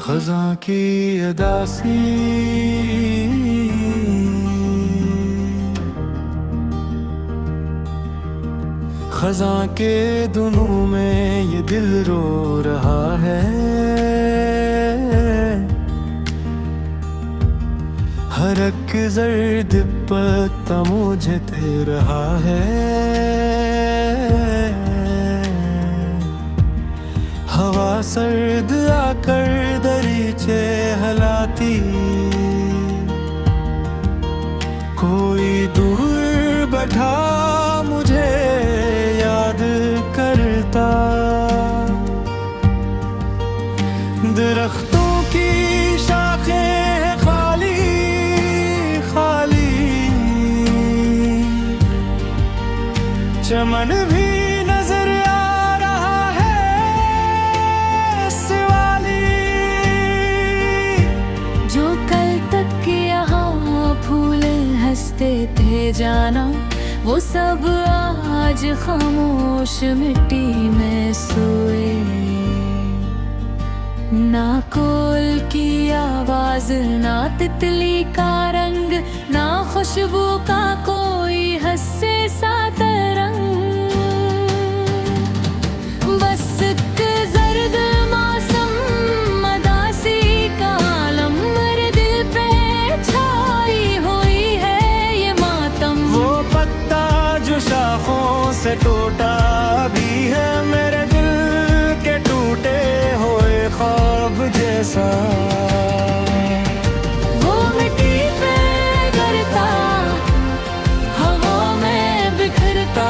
खज़ां की अदासी खज़ां के दुनों में ये दिल रो रहा है। हर एक जर्द पत्ता मुझे दे रहा है। हवा सर्द आकर दरीचे हलाती, कोई दूर बैठा मुझे याद करता। दरख्तों की शाखें हैं खाली खाली, चमन भी नजर आ रहा है सिवाली। जो कल तक यहाँ फूल हंसते थे जाना, वो सब आज खामोश मिट्टी में सोए। ना कोयल की आवाज, ना तितली का रंग, ना खुशबू का कोई हंसे सा तरंग। बस एक जर्द मौसम, मदासी का आलम, मेरे दिल पे छाई हुई है ये मातम। वो पत्ता जो शाखों से टूटा भी है, मेरे दिल के टूटे हुए ख्वाब जैसा। वो मिट्टी पे गिरता, हवा में बिखरता,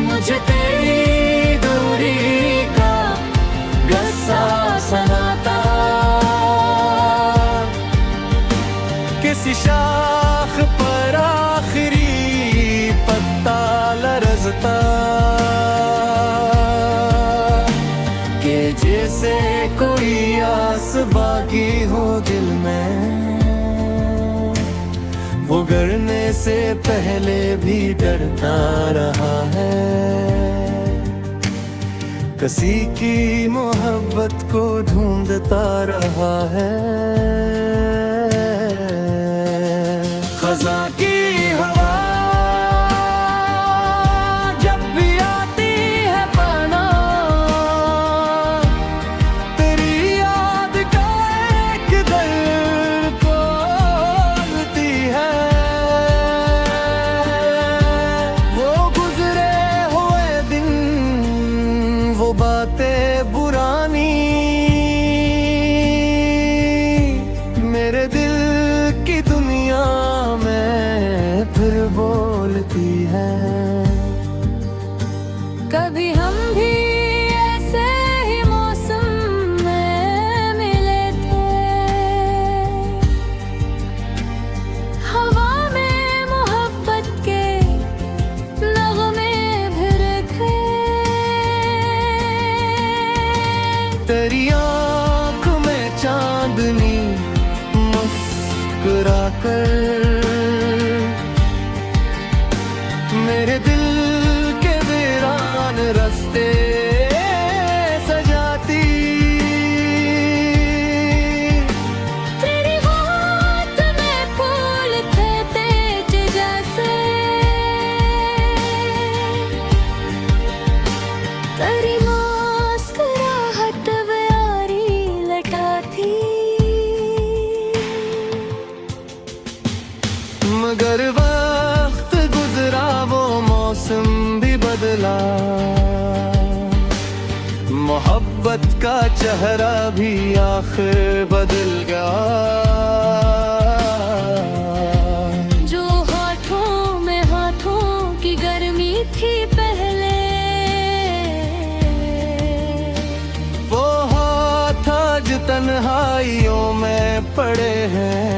मुझे तेरी दूरी का गस्सा सुनाता। किसी शाख पर आखिरी पत्ता लरजता, के जैसे कोई आस बाकी हो दिल में। वो गिरने से पहले भी डरता रहा है, किसी की मोहब्बत को ढूंढता रहा है। खज़ां की हवा जब भी आती है पाना, तेरी याद का एक दर खोलती है। वो गुजरे हुए दिन, वो बातें पुरानी, मेरे दिल की दुनिया में फिर बोलती है। कभी हम भी ऐसे ही मौसम में मिले थे, हवा में मोहब्बत के नगमे फिर थे। तेरी आँख में चांदनी मुस्कुरा कर मेरे दिल के वीरान रास्ते सजाती। तेरी बात में फूल थे तेज जैसे, तेरी मुस्कुराहट प्यारी लटाती। मगर वक्त गुजरा, वो मौसम भी बदला, मोहब्बत का चेहरा भी आखिर बदल गया। जो हाथों में हाथों की गर्मी थी पहले, वो हाथ आज तन्हाइयों में पड़े हैं।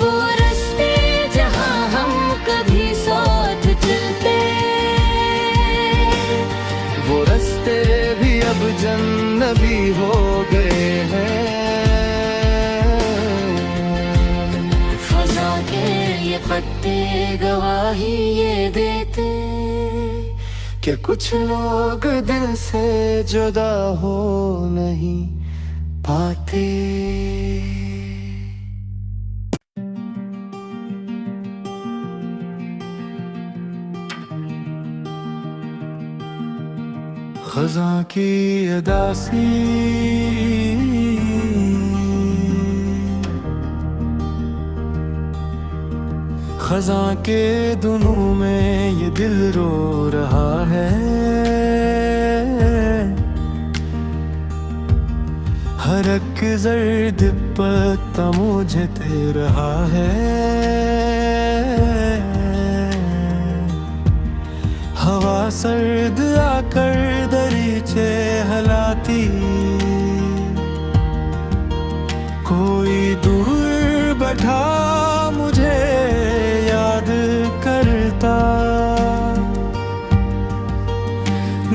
वो रास्ते जहां हम कभी साथ चलते, वो रास्ते भी अब जन्नबी हो गए हैं। खज़ां के ये पत्ते गवाही ये देते कि कुछ लोग दिल से जुदा हो नहीं पाते। खज़ा की अदासी खज़ा के दुनों में ये दिल रो रहा है। हर एक जर्द पत्ता मुझे दे रहा है। हवा सर्द आकर दरीचे हलाती, कोई दूर बैठा मुझे याद करता।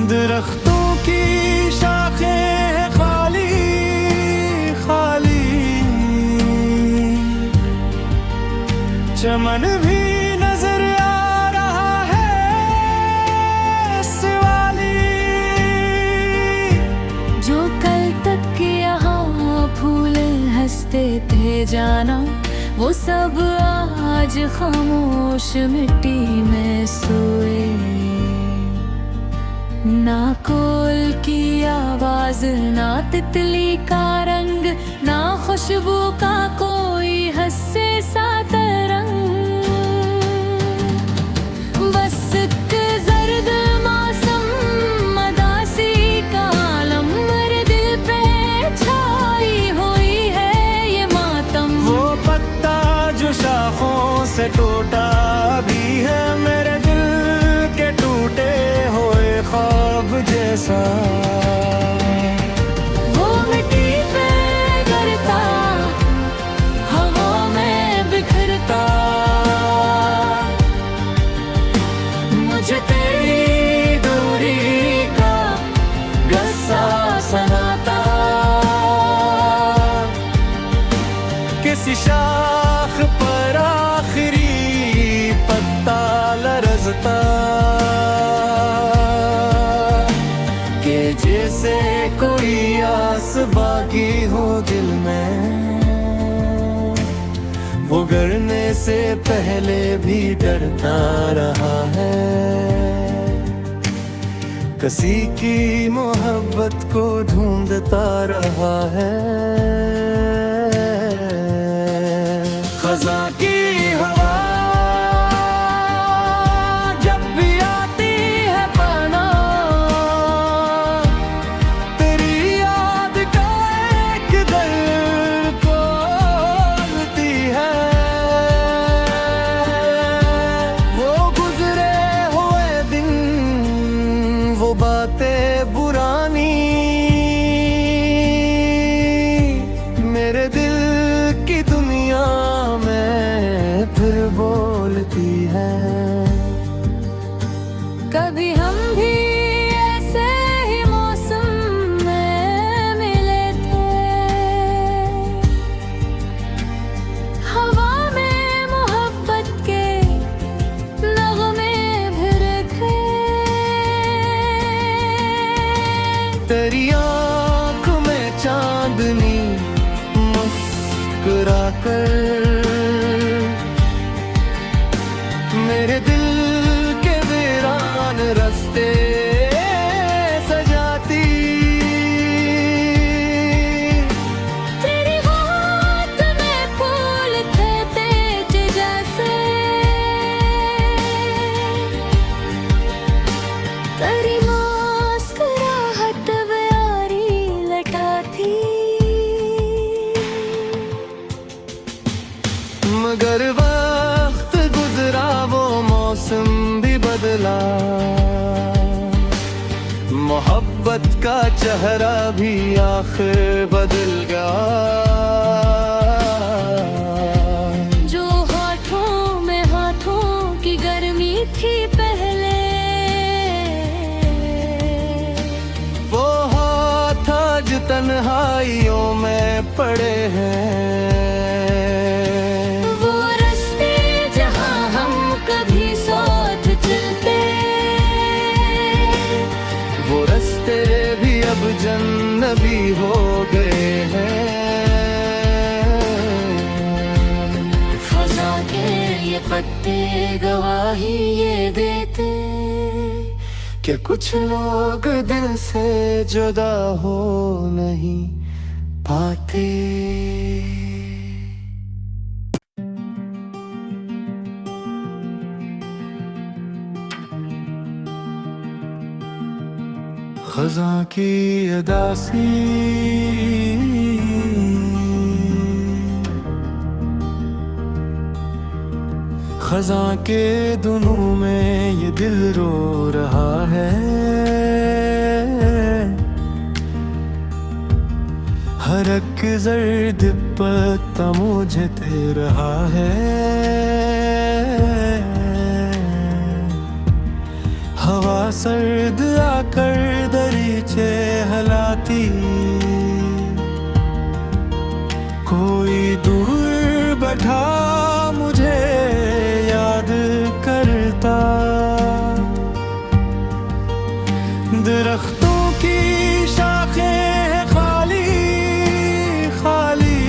दरख्तों की शाखें हैं खाली खाली, चमन भी नजर आ रहा है सिवाली। जो कल तक यहाँ फूल हंसते थे जाना, वो सब आज खामोश मिट्टी में सोए। ना कोयल की आवाज, ना तितली का रंग, ना खुशबू का कोई हंसे सा तरंग। बस एक जर्द मौसम, मदासी का आलम, मेरे दिल पे छाई हुई है ये मातम। वो पत्ता जो शाखों से टूटा भी है, मेरे दिल के टूटे हुए ख्वाब जैसा। वो मिट्टी पे गिरता, हवा में बिखरता, मुझे तेरी दूरी का गस्सा सनाता। किसी शाख पर आखिरी पत्ता लरजता, कि जैसे कोई आस बाकी हो दिल में, वो गिरने से पहले भी डरता रहा है। किसी की मोहब्बत को ढूंढता रहा है। खज़ा की हवा जब भी आती है पाना, तेरी याद का एक दर खोलती है। वो गुजरे हुए दिन, वो बातें पुरानी, मेरे दिल की दुनिया में फिर बोलती है। कभी हम भी ऐसे ही मौसम में मिले थे, हवा में मोहब्बत के नगमे फिर थे। तेरी आँख में चांदनी मुस्कुरा कर, मेरे दिल के वीरान रास्ते सजाती। तेरी बात में फूल थे तेज जैसे, तेरी मुस्कुराहट प्यारी लटाती। मगर वक्त गुजरा, वो मौसम भी बदला, मोहब्बत का चेहरा भी आखिर बदल गया। जो हाथों में हाथों की गर्मी थी पहले, वो हाथ आज तन्हाइयों में पड़े हैं। वो रास्ते जहां हम कभी साथ चलते, पत्ते गवाही ये देते कि कुछ लोग दिल से जुदा हो नहीं पाते। खज़ां की अदासी खज़ां के दुनों में ये दिल रो रहा है। हर एक जर्द पत्ता मुझे दे रहा है। हवा सर्द आकर दरीचे हलाती, कोई दूर बैठा मुझे याद करता। दरख्तों की शाखें हैं खाली खाली,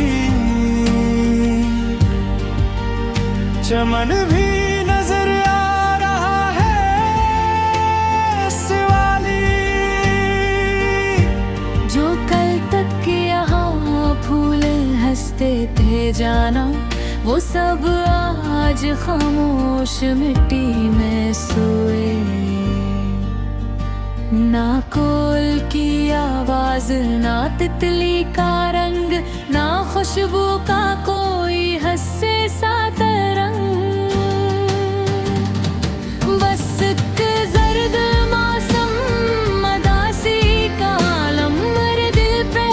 चमन भी नजर आ रहा है सिवाली। जो कल तक यहाँ फूल हंसते थे जाना, वो सब आज खामोश मिट्टी में सोए। ना कोयल की आवाज, ना तितली का रंग, ना खुशबू का कोई हंसे सा तरंग। बस एक जर्द मौसम, मदासी का आलम, मेरे दिल पे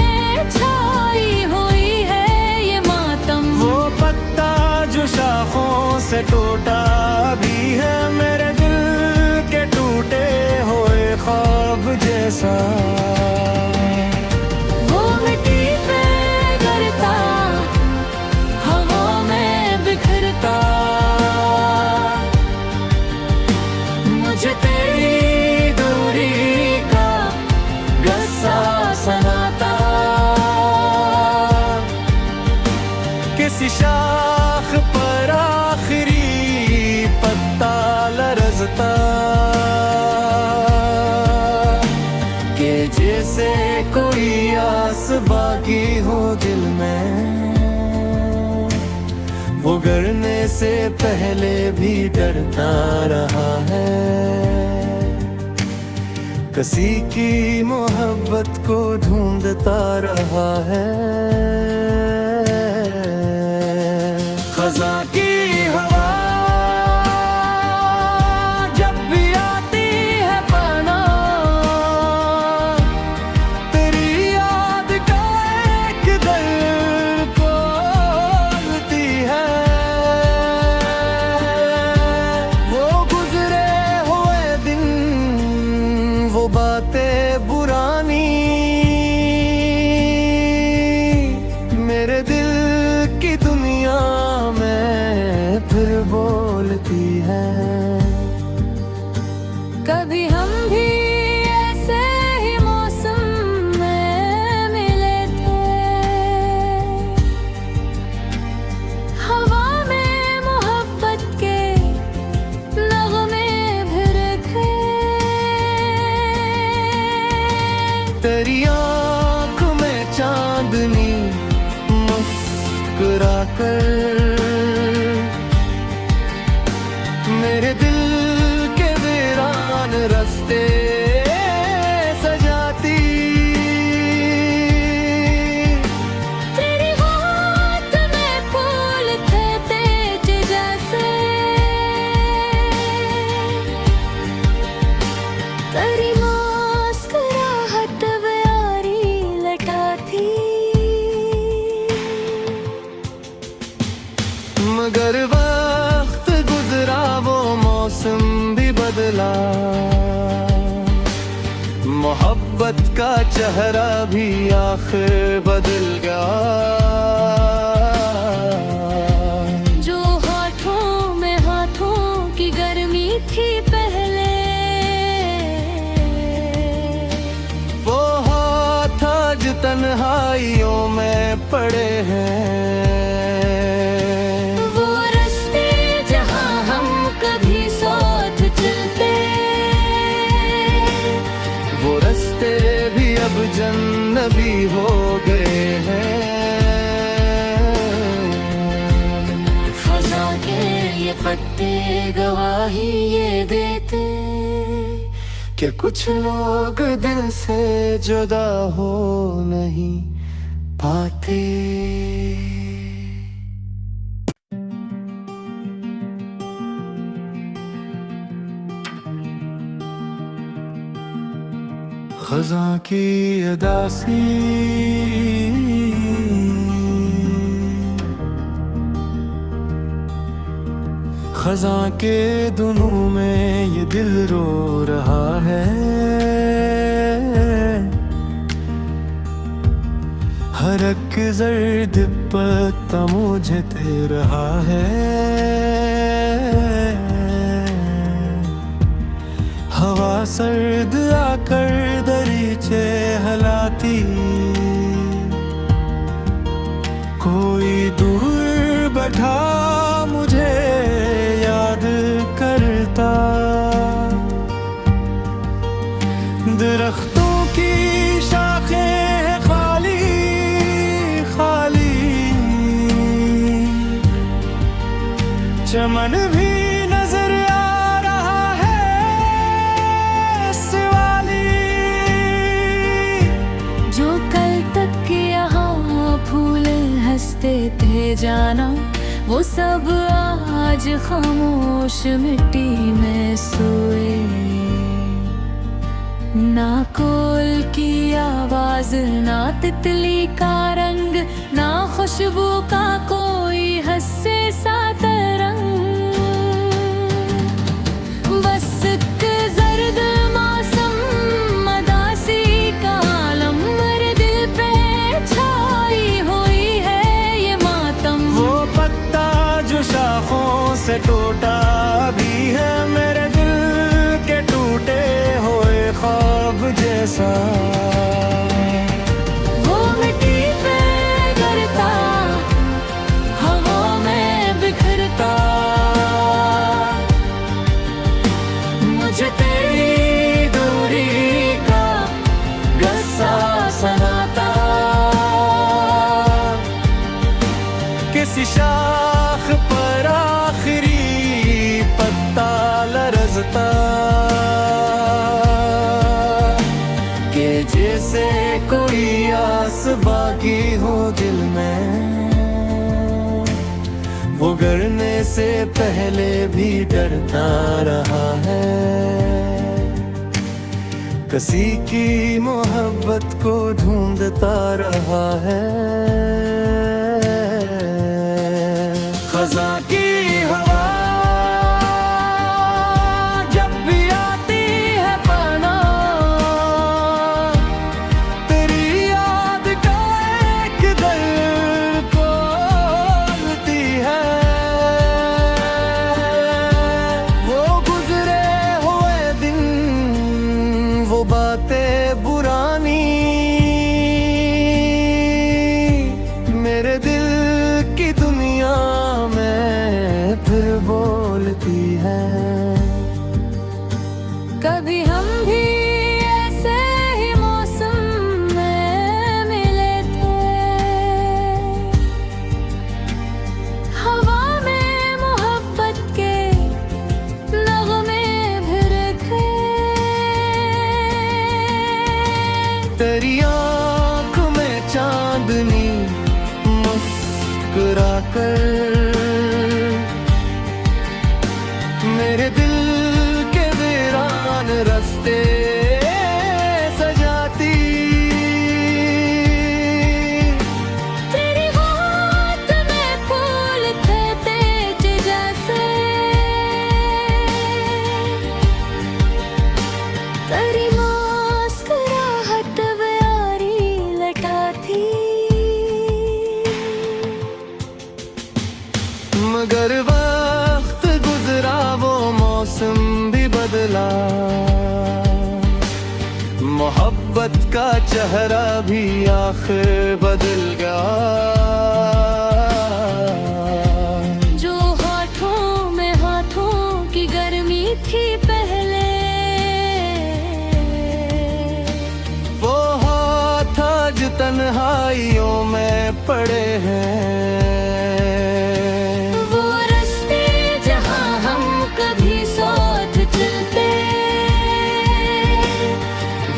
छाई हुई है ये मातम। वो पत्ता जो शाखों से टूटा भी है, मेरे दिल के टूटे हुए ख्वाब जैसा। वो मिट्टी पे गिरता, हवा में बिखरता, मुझे तेरी दूरी का गस्सा सुनाता। किसी शाख पर आखिरी पत्ता लरजता, कि जैसे कोई आस बाकी हो दिल में, वो गिरने से पहले भी डरता रहा है। किसी की मोहब्बत को ढूंढता रहा है। खज़ां की हवा जब भी आती है पाना, तेरी याद का एक दर खोलती है। वो गुजरे हुए दिन, वो बातें पुरानी, मेरे दिल की दुनिया में फिर बोलती है। कभी हम भी ऐसे ही मौसम में मिले थे, हवा में मोहब्बत के नगमे भर थे। तेरी आँख में चांदनी मुस्कुरा कर, मेरे दिल के वीरान रास्ते सजाती। तेरी बात में फूल थे तेज जैसे, तेरी मुस्कुराहट प्यारी लटाती। मगर वक्त गुजरा, वो मौसम भी बदला, मोहब्बत का चेहरा भी आखिर बदल गया। जो हाथों में हाथों की गर्मी थी पहले, वो हाथ आज तन्हाइयों में पड़े हैं। वो रास्ते जहाँ हो गए हैं। खज़ा के ये पत्ते गवाही ये देते कि कुछ लोग दिल से जुदा हो नहीं पाते। खज़ा की अदासी खज़ा के दुनों में ये दिल रो रहा है। हर एक जर्द पत्ता मुझे दे रहा है। हवा सर्द आकर दरीचे हलाती, कोई दूर बैठा मुझे याद करता। दरख्तों की शाखें हैं खाली खाली, चमन भी नजर आ रहा है सिवाली। जो कल तक यहाँ फूल हंसते थे जाना, वो सब आज खामोश मिट्टी में सोए। ना कोयल की आवाज, ना तितली का रंग, ना खुशबू का कोई हंसे सा तरंग। बस एक जर्द मौसम, मदासी का आलम, मेरे दिल पे छाई हुई है ये मातम। वो पत्ता जो शाखों से टूटा भी है, मेरे दिल के टूटे हुए ख्वाब जैसा। वो मिट्टी पे गिरता, हवा में बिखरता, मुझे तेरी दूरी का गस्सा सनाता। किसी शाख पर आखिरी पत्ता लरजता, कि जैसे कोई आस बाकी हो दिल में, वो गिरने से पहले भी डरता रहा है। किसी की मोहब्बत को ढूंढता रहा है। खज़ा की हवा जब भी आती है पना, तेरी याद का एक दर खोलती है। वो गुजरे हुए दिन, वो बातें पुरानी, मेरे दिल की दुनिया में फिर बोलती है। कभी हम भी ऐसे ही मौसम में मिले थे, हवा में मोहब्बत के नगमे फिर थे। तेरी आँख में चांदनी मुस्कुरा कर, मेरे दिल के वीरान रास्ते सजाती। तेरी बात में फूल थे तेज जैसे, तेरी मुस्कुराहट प्यारी लटाती। मगर वक्त गुजरा, वो मौसम भी बदला, मोहब्बत का चेहरा भी आखिर बदल गया। जो हाथों में हाथों की गर्मी थी पहले, वो हाथ आज तन पड़े हैं। वो रास्ते जहाँ हम कभी साथ चलते,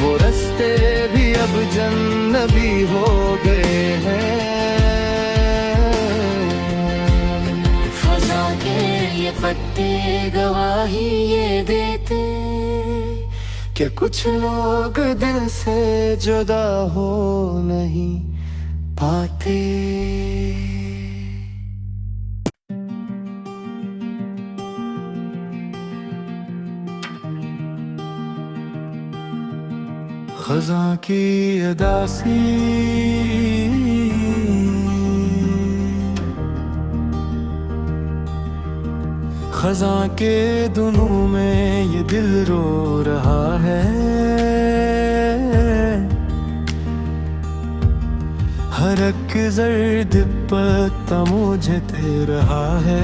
वो रास्ते भी अब जन्नबी हो गए हैं। खज़ां के ये पत्ते गवाही ये देते कि कुछ लोग दिल से जुदा हो नहीं पाते। खज़ां की अदासी खज़ां के दुनों में ये दिल रो रहा है। हर एक जर्द पत्ता मुझे दे रहा है।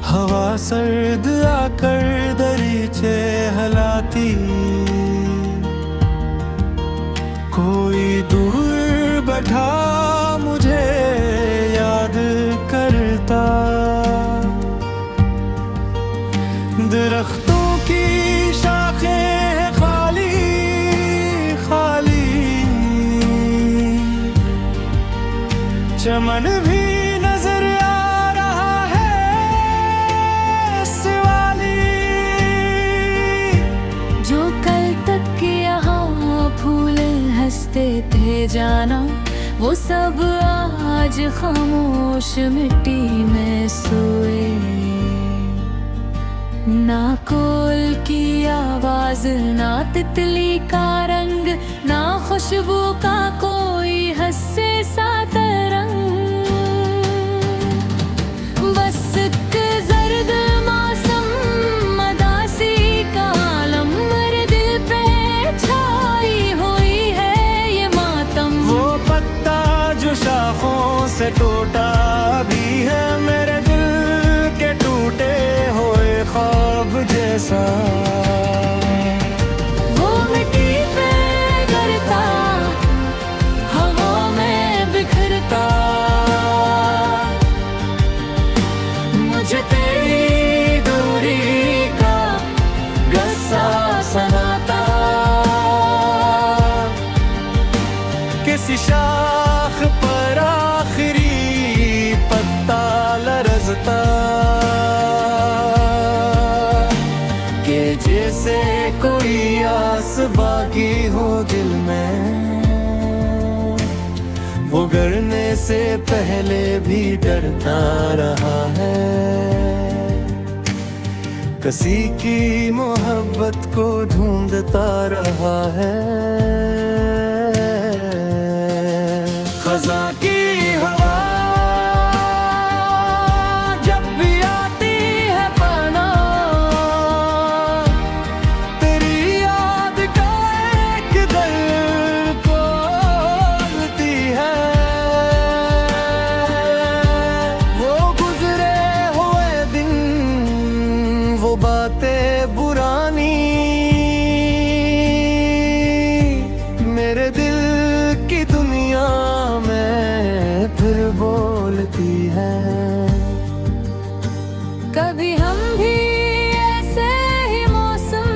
हवा सर्द आकर दरीचे हलाती, कोई दूर बैठा मुझे याद करता। दरख्तों की शाखें हैं खाली खाली, चमन भी नजर आ रहा है सिवाली। जो कल तक यहाँ फूल हंसते थे जाना, वो सब आज खामोश मिट्टी में सोए। ना कोयल की आवाज, ना तितली का रंग, ना खुशबू का कोई हंसे सा तरंग। बस एक जर्द मौसम, मदासी का आलम, मेरे दिल पे छाई हुई है ये मातम। वो पत्ता जो शाखों से टूटा भी है, मेरे दिल के टूटे हुए ख्वाब जैसा। वो मिट्टी पे गिरता, हवा में बिखरता, मुझे तेरी दूरी का गस्सा सनाता। किसी शाख पर आखिरी पत्ता लरजता, कि जैसे कोई आस बाकी हो दिल में, वो गिरने से पहले भी डरता रहा है। किसी की मोहब्बत को ढूंढता रहा है। खज़ां की हवा जब भी आती है पाना, तेरी याद का एक दर खोलती है। वो गुजरे हुए दिन, वो बातें पुरानी, मेरे दिल की दुनिया में फिर बोलती है। कभी हम भी ऐसे ही मौसम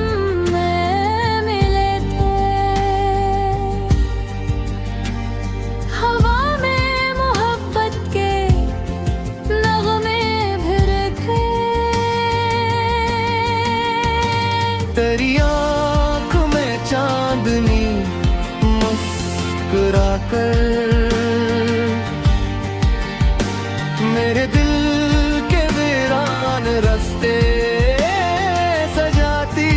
में मिले थे, हवा में मोहब्बत के नगमे फिर थे। तेरी आँख में चांदनी मुस्कुरा कर, मेरे दिल के वीरान रास्ते सजाती।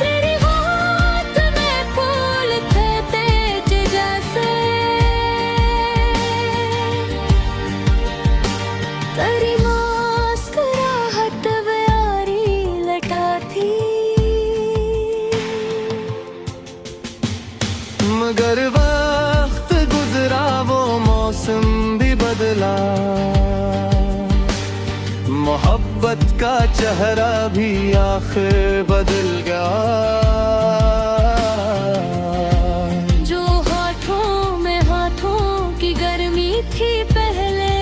तेरी बात में फूल थे तेज जैसे, तेरी मुस्कुराहट प्यारी लटाती। मगर वक्त गुजरा, वो मौसम भी बदला, मोहब्बत का चेहरा भी आखिर बदल गया। जो हाथों में हाथों की गर्मी थी पहले,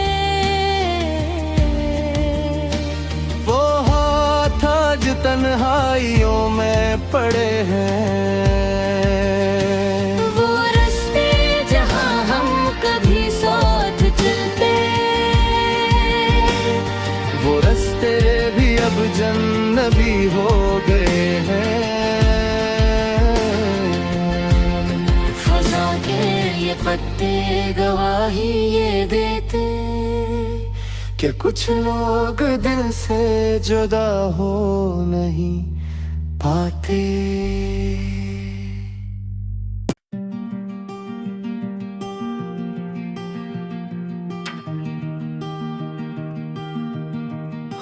वो हाथ आज तन्हाइयों में पड़े हैं। वो रास्ते जहां हम कभी साथ चलते, वो रास्ते भी अब जन्नती हो गए हैं। खज़ां के ये पत्ते गवाही ये देते कि कुछ लोग दिल से जुदा हो नहीं पाते।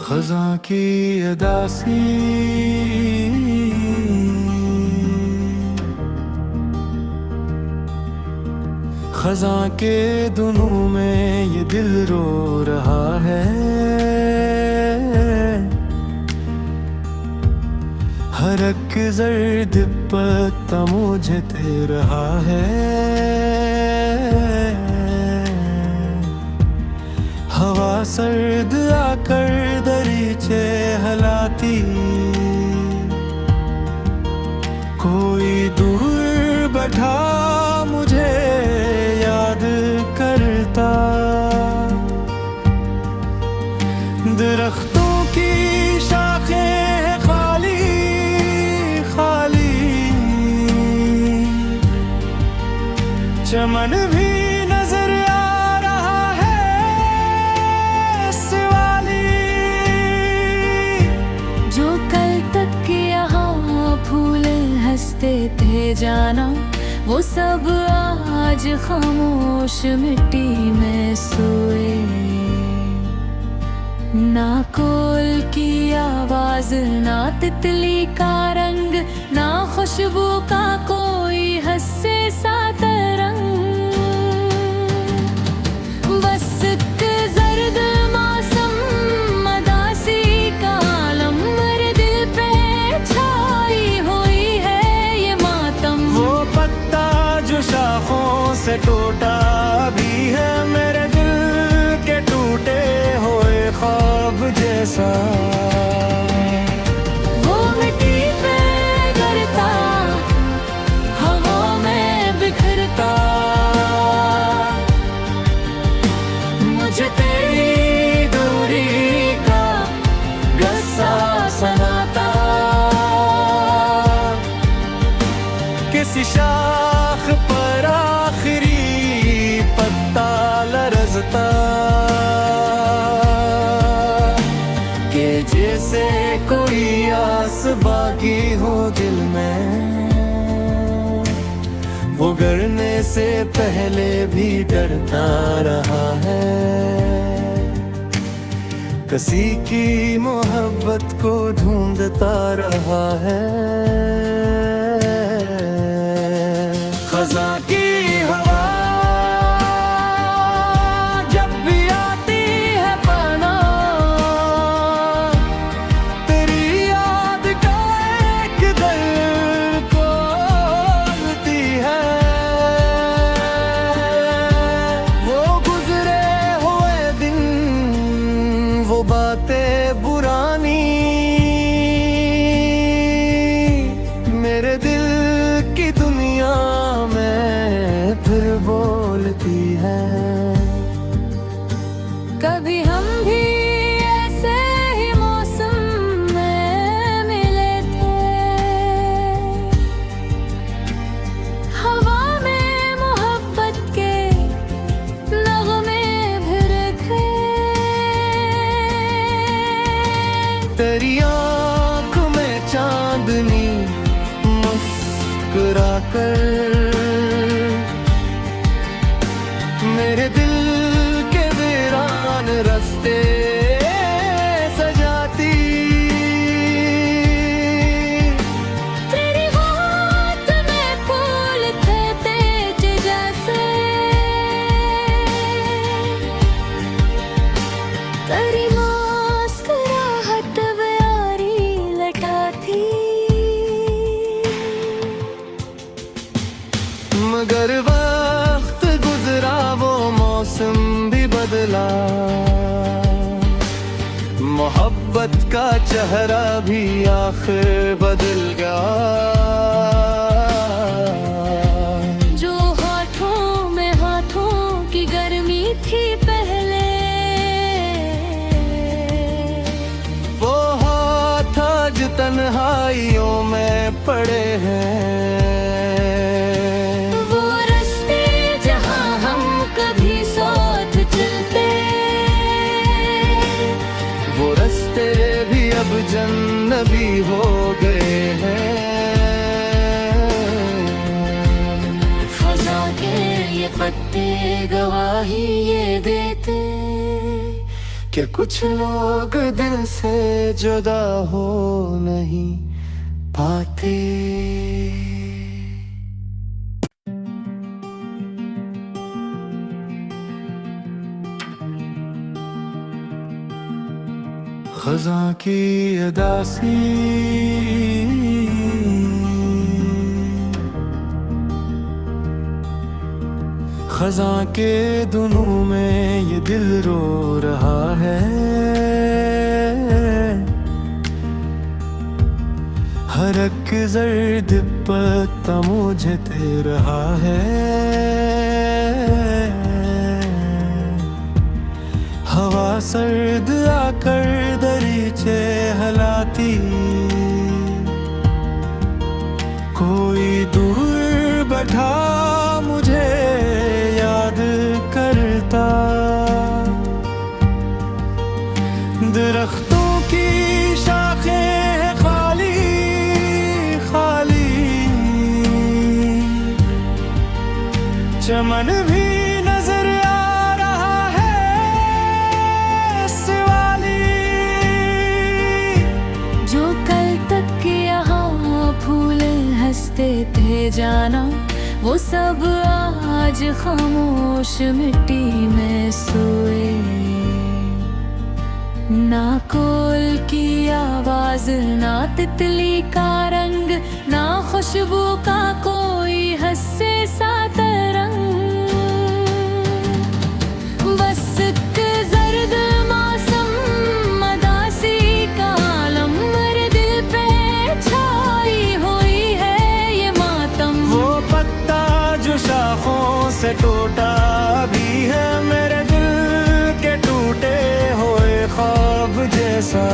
खज़ां की अदासी खज़ां के दुनों में ये दिल रो रहा है। हर एक जर्द पत्ता मुझे दे रहा है। हवा सर्द आकर दरीचे हलाती, कोई दूर बैठा मुझे याद करता। दरख्तों की शाखें हैं खाली खाली, चमन भी नजर आ रहा है सवाली। जो कल तक यहाँ फूल हंसते थे जाना, वो सब आज खामोश मिट्टी में सोए। ना कोयल की आवाज, ना तितली का रंग, ना खुशबू का कोई हंसे सा तरंग। बस एक जर्द मौसम, मदासी का आलम, मेरे दिल पे छाई हुई है ये मातम। वो पत्ता जो शाखों से टूटा भी है, मेरे दिल के टूटे हुए ख्वाब जैसा। वो मिट्टी पे गिरता, हवा में बिखरता, मुझे तेरी दूरी का गस्सा सुनाता। किसी शाख पर आखिरी पत्ता लरजता, कि जैसे कोई आस बाकी हो दिल में, वो गिरने से पहले भी डरता रहा है। किसी की मोहब्बत को ढूंढता रहा है। खज़ां की हवा जब भी आती है पाना, तेरी याद का एक दर खोलती है। वो गुजरे हुए दिन, वो बातें पुरानी, मेरे दिल की दुनिया में फिर बोलती है। कभी हम भी ऐसे ही मौसम में मिले थे, हवा में मोहब्बत के नगमे फिर थे। तेरी आँख में चांदनी मुस्कुरा कर मेरे दिल के वीरान मौसम भी बदला, मोहब्बत का चेहरा भी आखिर बदल गया। जो हाथों में हाथों की गर्मी थी पहले, वो हाथ आज तन्हाइयों में पड़े हैं। वो रास्ते जहां हम कभी साथ चलते, वो रास्ते भी अब जन्नबी हो गए हैं। खज़ा के ये पत्ते गवाही ये देते कि कुछ लोग दिल से जुदा हो नहीं पाते। खज़ा की अदासी खज़ा के दुनों में ये दिल रो रहा है। हर एक जर्द पत्ता मुझे दे रहा है। हवा सर्द आकर दरीचे हलाती, कोई दूर बैठा मुझे याद करता। दरख्तों की शाखें हैं खाली खाली, चमन भी नजर आ रहा है सिवाली। जो कल तक यहाँ फूल हंसते थे जाना, वो सब आज खामोश मिट्टी में सोए। ना कोयल की आवाज, ना तितली का रंग, ना खुशबू का कोई हंसे सा तरंग। बस एक जर्द मौसम मदासी का आलम, मेरे दिल पे छाई हुई है ये मातम। वो पत्ता जो शाखों से टूटा भी है, मेरे दिल के टूटे हुए ख्वाब जैसा।